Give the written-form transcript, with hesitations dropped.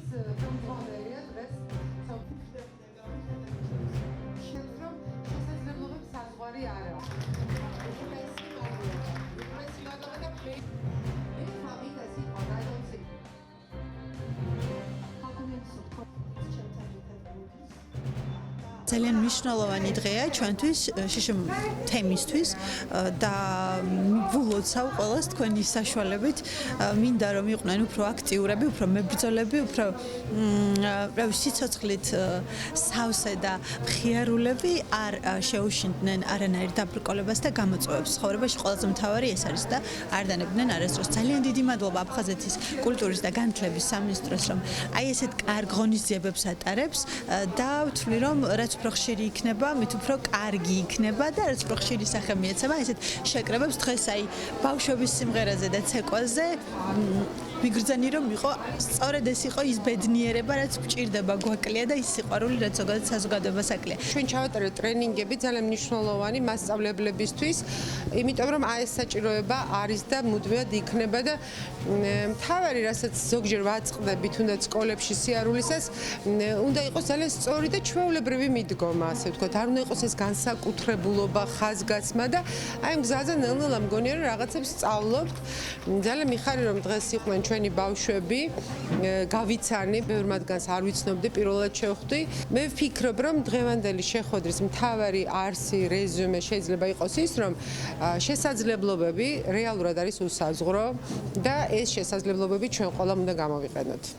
ხელმძღვანელია დღეს შესაძლებლობების საზღვარი არა. ძალიან მნიშვნელოვანი დღეა ჩვენთვის, შიშიმ თემისთვის და ვულოცავ ყველას თქვენი საშუალებით. მინდა რომ იყვნენ უფრო აქტიურები, უფრო მებრძოლები, უფრო სიცოცხლით სავსე და მხიარულები არ შეუშინდნენ არანაირ დაბრკოლებას და გამოწვევებს. ცხოვრებაში ყველაზე მთავარი ეს არის და არ დანებდნენ არასდროს. ძალიან დიდი მადლობა აფხაზეთის კულტურის და განათლების სამინისტროს, რომ აი ესეთ კარგ ღონისძიებებს ატარებს და ვთვლი რომ რაც უფრო ხშირი იქნება, მით უფრო კარგი იქნება და რაც უფრო ხშირი სახე მიეცემა ესეთ შეკრებებს დღეს აი ბავშვების სიმღერაზე და ცეკვაზე ვიგრძანი რომ იყო სწორედ ეს იყო ის ბედნიერება, რაც გვჭირდება გვაკლია და ის სიყვარული, რაც ზოგადად საზოგადოებას აკლია. ჩვენ ჩავატარეთ ტრენინგები ძალიან მნიშვნელოვანი მასწავლებლებისთვის, იმიტომ რომ აი ეს საჭიროება არის და მუდმივად იქნება და მთავარი, რასაც ზოგჯერ ვაწყდები თუნდაც სკოლებში სიარულისას, უნდა იყოს ძალიან სწორი და ჩვეულებრივი მიდგომა, ასე ვთქვათ, არ უნდა იყოს ეს განსაკუთრებულობა, ხაზგასმა და აი ამ გზაზე ნელ-ნელა მგონია რომ რაღაცებს სწავლობთ. ძალიან მიხარი რომ დღეს იყვნენ ჩვენი ბავშვები, გავიცანი, ბევრ მათგანს არ ვიცნობდი, პირველად შევხვდი. მე ვფიქრობ, რომ დღევანდელი შეხვედრის მთავარი არსი, რეზუმე შეიძლება იყოს ის, რომ შესაძლებლობები რეალურად არის უსაზღვრო და ეს შესაძლებლობები ჩვენ ყველამ უნდა გამოვიყენოთ.